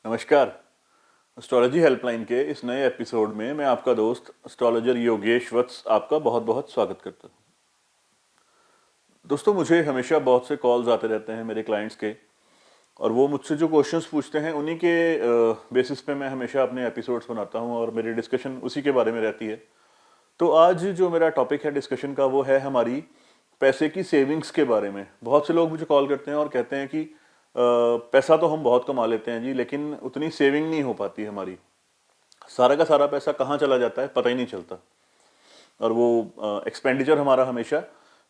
नमस्कार। Astrology helpline के इस नए एपिसोड में मैं आपका दोस्त एस्ट्रोलॉजर योगेश वत्स आपका बहुत बहुत स्वागत करता हूँ। दोस्तों, मुझे हमेशा बहुत से कॉल्स आते रहते हैं मेरे क्लाइंट्स के, और वो मुझसे जो क्वेश्चंस पूछते हैं उन्हीं के बेसिस पे मैं हमेशा अपने एपिसोड्स बनाता हूँ और मेरी डिस्कशन उसी के बारे में रहती है। तो आज जो मेरा टॉपिक है डिस्कशन का वो है हमारी पैसे की सेविंग्स के बारे में। बहुत से लोग मुझे कॉल करते हैं और कहते हैं कि पैसा तो हम बहुत कमा लेते हैं जी, लेकिन उतनी सेविंग नहीं हो पाती हमारी। सारा का सारा पैसा कहाँ चला जाता है पता ही नहीं चलता, और वो एक्सपेंडिचर हमारा हमेशा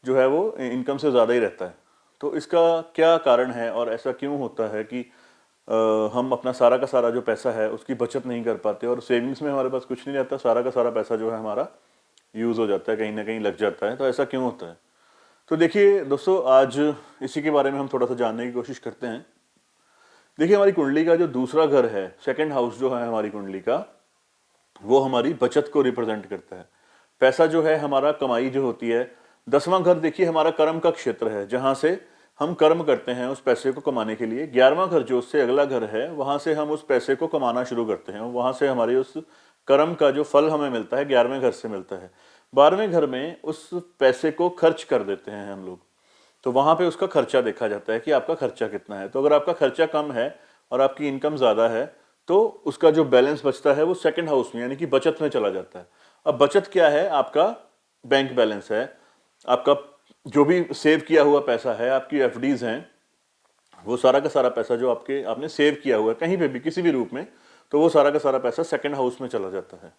जो है वो इनकम से ज़्यादा ही रहता है। तो इसका क्या कारण है और ऐसा क्यों होता है कि हम अपना सारा का सारा जो पैसा है उसकी बचत नहीं कर पाते और सेविंग्स में हमारे पास कुछ नहीं रहता, सारा का सारा पैसा जो है हमारा यूज़ हो जाता है, कहीं ना कहीं लग जाता है। तो ऐसा क्यों होता है? तो देखिए दोस्तों, आज इसी के बारे में हम थोड़ा सा जानने की कोशिश करते हैं। देखिए, हमारी कुंडली का जो दूसरा घर है, सेकंड हाउस जो है हमारी कुंडली का, वो हमारी बचत को रिप्रेजेंट करता है। पैसा जो है हमारा कमाई जो होती है। 10वां घर देखिए हमारा कर्म का क्षेत्र है, जहां से हम कर्म करते हैं उस पैसे को कमाने के लिए। 11वां घर जो उससे अगला घर है, वहां से हम उस पैसे को कमाना शुरू करते हैं, वहां से हमारे उस कर्म का जो फल हमें मिलता है 11वें घर से मिलता है। 12वें घर में उस पैसे को खर्च कर देते हैं हम लोग, तो वहां पे उसका खर्चा देखा जाता है कि आपका खर्चा कितना है। तो अगर आपका खर्चा कम है और आपकी इनकम ज़्यादा है तो उसका जो बैलेंस बचता है वो सेकंड हाउस में यानी कि बचत में चला जाता है। अब बचत क्या है? आपका बैंक बैलेंस है, आपका जो भी सेव किया हुआ पैसा है, आपकी एफडीज हैं, वो सारा का सारा पैसा जो आपने सेव किया हुआ है कहीं पे भी किसी भी रूप में, तो वो सारा का सारा पैसा सेकंड हाउस में चला जाता है।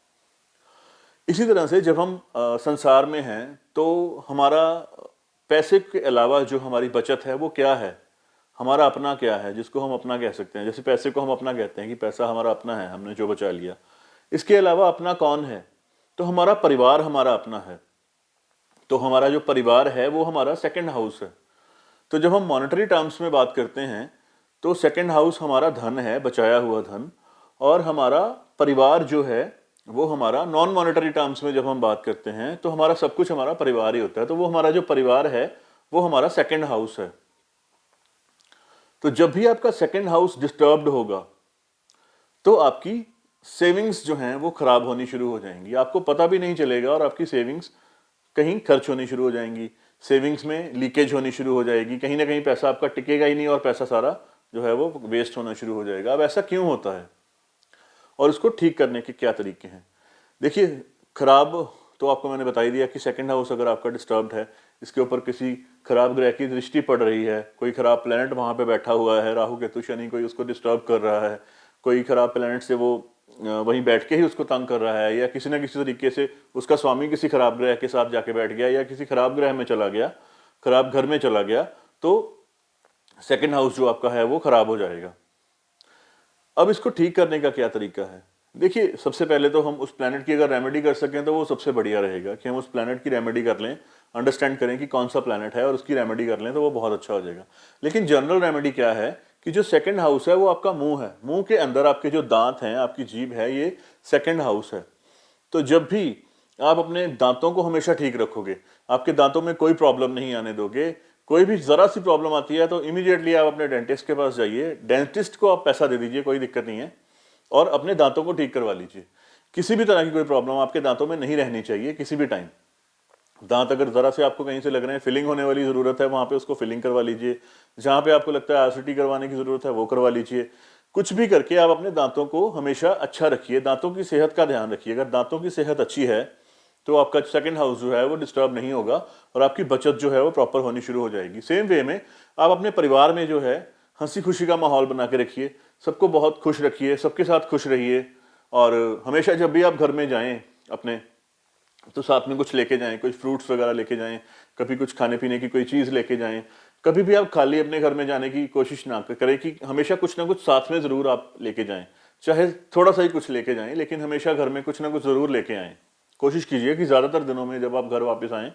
इसी तरह से जब हम संसार में हैं तो हमारा पैसे के अलावा जो हमारी बचत है वो क्या है, हमारा अपना क्या है जिसको हम अपना कह सकते हैं। जैसे पैसे को हम अपना कहते हैं कि पैसा हमारा अपना है, हमने जो बचा लिया। इसके अलावा अपना कौन है? तो हमारा परिवार हमारा अपना है। तो हमारा जो परिवार है वो हमारा सेकंड हाउस है। तो जब हम मॉनेटरी टर्म्स में बात करते हैं तो सेकंड हाउस हमारा धन है, बचाया हुआ धन, और हमारा परिवार जो है वो हमारा नॉन मॉनेटरी टर्म्स में जब हम बात करते हैं तो हमारा सब कुछ हमारा परिवार ही होता है। तो वो हमारा जो परिवार है वो हमारा सेकंड हाउस है। तो जब भी आपका सेकंड हाउस डिस्टर्ब्ड होगा तो आपकी सेविंग्स जो हैं वो खराब होनी शुरू हो जाएंगी, आपको पता भी नहीं चलेगा, और आपकी सेविंग्स कहीं खर्च होनी शुरू हो जाएंगी, सेविंग्स में लीकेज होनी शुरू हो जाएगी, कहीं ना कहीं पैसा आपका टिकेगा ही नहीं और पैसा सारा जो है वो वेस्ट होना शुरू हो जाएगा। अब ऐसा क्यों होता है और उसको ठीक करने के क्या तरीके हैं? देखिए, खराब तो आपको मैंने बता ही दिया कि सेकंड हाउस अगर आपका डिस्टर्ब्ड है, इसके ऊपर किसी खराब ग्रह की दृष्टि पड़ रही है, कोई खराब प्लेनेट वहां पे बैठा हुआ है, राहु केतु शनि कोई उसको डिस्टर्ब कर रहा है, कोई खराब प्लेनेट से वो वहीं बैठ के ही उसको तंग कर रहा है, या किसी ना किसी तरीके से उसका स्वामी किसी खराब ग्रह के साथ जाके बैठ गया या किसी खराब ग्रह में चला गया, खराब घर में चला गया, तो सेकंड हाउस जो आपका है वो खराब हो जाएगा। अब इसको ठीक करने का क्या तरीका है? देखिए, सबसे पहले तो हम उस प्लैनेट की अगर रेमेडी कर सकें तो वो सबसे बढ़िया रहेगा कि हम उस प्लैनेट की रेमेडी कर लें, अंडरस्टैंड करें कि कौन सा प्लैनेट है और उसकी रेमेडी कर लें तो वो बहुत अच्छा हो जाएगा। लेकिन जनरल रेमेडी क्या है कि जो सेकंड हाउस है वो आपका मुंह है, मुंह के अंदर आपके जो दांत हैं, आपकी जीभ है, ये सेकंड हाउस है। तो जब भी आप अपने दांतों को हमेशा ठीक रखोगे, आपके दांतों में कोई प्रॉब्लम नहीं आने दोगे, कोई भी जरा सी प्रॉब्लम आती है तो इमीडिएटली आप अपने डेंटिस्ट के पास जाइए, डेंटिस्ट को आप पैसा दे दीजिए, कोई दिक्कत नहीं है, और अपने दांतों को ठीक करवा लीजिए। किसी भी तरह की कोई प्रॉब्लम आपके दांतों में नहीं रहनी चाहिए किसी भी टाइम। दांत अगर जरा से आपको कहीं से लग रहे हैं, फिलिंग होने वाली जरूरत है, वहां पे उसको फिलिंग करवा लीजिए। जहां पे आपको लगता है आरसीटी करवाने की जरूरत है वो करवा लीजिए। कुछ भी करके आप अपने दांतों को हमेशा अच्छा रखिए, दांतों की सेहत का ध्यान रखिए। अगर दांतों की सेहत अच्छी है तो आपका सेकंड हाउस जो है वो डिस्टर्ब नहीं होगा और आपकी बचत जो है वो प्रॉपर होनी शुरू हो जाएगी। सेम वे में आप अपने परिवार में जो है हंसी खुशी का माहौल बना के रखिए, सबको बहुत खुश रखिए, सबके साथ खुश रहिए, और हमेशा जब भी आप घर में जाएं अपने तो साथ में कुछ लेके जाएं, कुछ फ्रूट्स वगैरह लेके जाएं, कभी कुछ खाने पीने की कोई चीज़ लेके जाएं। कभी भी आप खाली अपने घर में जाने की कोशिश ना करें, कि हमेशा कुछ ना कुछ साथ में ज़रूर आप लेके जाएं, चाहे थोड़ा सा ही कुछ लेके जाएं, लेकिन हमेशा घर में कुछ ना कुछ ज़रूर लेके आएँ। कोशिश कीजिए कि ज़्यादातर दिनों में जब आप घर वापस आएँ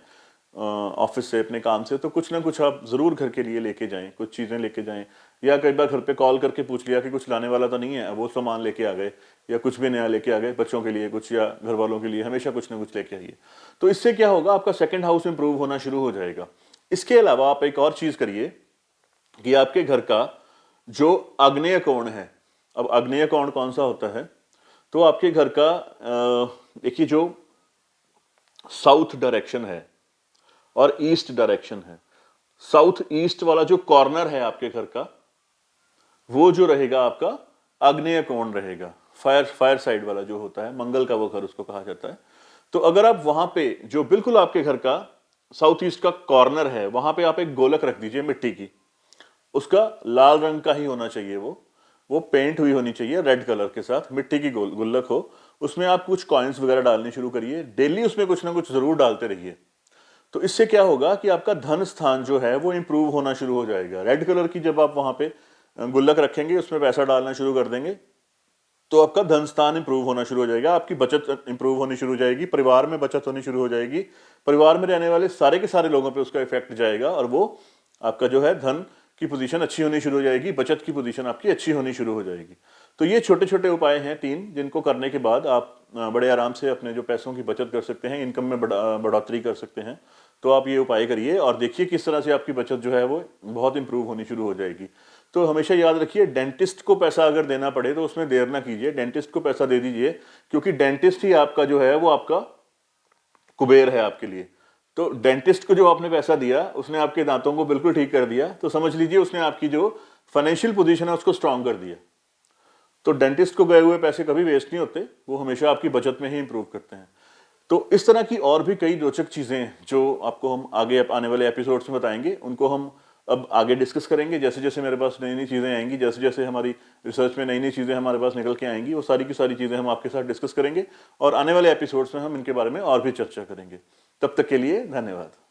ऑफिस से, अपने काम से, तो कुछ ना कुछ आप ज़रूर घर के लिए लेके जाएं, कुछ चीज़ें लेके जाएं। या कई बार घर पे कॉल करके पूछ लिया कि कुछ लाने वाला तो नहीं है, वो सामान लेके आ गए, या कुछ भी नया लेके आ गए बच्चों के लिए कुछ या घर वालों के लिए, हमेशा कुछ ना कुछ लेके आइए। तो इससे क्या होगा, आपका सेकंड हाउस इंप्रूव होना शुरू हो जाएगा। इसके अलावा आप एक और चीज़ करिए कि आपके घर का जो आग्नेय कोण है, अब आग्नेय कोण कौन सा होता है? तो आपके घर का देखिए जो साउथ डायरेक्शन है और ईस्ट डायरेक्शन है, साउथ ईस्ट वाला जो कॉर्नर है आपके घर का, वो जो रहेगा आपका आग्नेय कोण रहेगा। फायर साइड वाला जो होता है, मंगल का वो घर उसको कहा जाता है। तो अगर आप वहां पे जो बिल्कुल आपके घर का साउथ ईस्ट का कॉर्नर है, वहां पे आप एक गोलक रख दीजिए मिट्टी की, उसका लाल रंग का ही होना चाहिए, वो पेंट हुई होनी चाहिए रेड कलर के साथ, मिट्टी की गुल्लक हो। उसमें आप कुछ कॉइन्स वगैरह डालने शुरू करिए, डेली उसमें कुछ ना कुछ जरूर डालते रहिए। तो इससे क्या होगा कि आपका धन स्थान जो है वो इंप्रूव होना शुरू हो जाएगा। रेड कलर की जब आप वहां पे गुल्लक रखेंगे, उसमें पैसा डालना शुरू कर देंगे, तो आपका धन स्थान इंप्रूव होना शुरू हो जाएगा, आपकी बचत इंप्रूव होनी शुरू हो जाएगी, परिवार में बचत होनी शुरू हो जाएगी, परिवार में रहने वाले सारे के सारे लोगों पे उसका इफेक्ट जाएगा, और वो आपका जो है धन की पोजीशन अच्छी होनी शुरू हो जाएगी, बचत की पोजीशन आपकी अच्छी होनी शुरू हो जाएगी। तो ये छोटे छोटे उपाय हैं 3, जिनको करने के बाद आप बड़े आराम से अपने जो पैसों की बचत कर सकते हैं, इनकम में बढ़ोतरी कर सकते हैं। तो आप ये उपाय करिए और देखिए किस तरह से आपकी बचत जो है वो बहुत इंप्रूव होनी शुरू हो जाएगी। तो हमेशा याद रखिए, डेंटिस्ट को पैसा अगर देना पड़े तो उसमें देर ना कीजिए, डेंटिस्ट को पैसा दे दीजिए, क्योंकि डेंटिस्ट ही आपका जो है वो आपका कुबेर है आपके लिए। तो डेंटिस्ट को जो आपने पैसा दिया, उसने आपके दांतों को बिल्कुल ठीक कर दिया, तो समझ लीजिए उसने आपकी जो फाइनेंशियल पोजीशन है उसको स्ट्रांग कर दिया। तो डेंटिस्ट को गए हुए पैसे कभी वेस्ट नहीं होते, वो हमेशा आपकी बचत में ही इंप्रूव करते हैं। तो इस तरह की और भी कई रोचक चीजें जो आपको हम आगे आने वाले एपिसोड्स में बताएंगे, उनको हम अब आगे डिस्कस करेंगे। जैसे जैसे मेरे पास नई नई चीजें आएंगी, जैसे जैसे हमारी रिसर्च में नई नई चीजें हमारे पास निकल के आएंगी, वो सारी की सारी चीजें हम आपके साथ डिस्कस करेंगे और आने वाले एपिसोड्स में हम इनके बारे में और भी चर्चा करेंगे। तब तक के लिए धन्यवाद।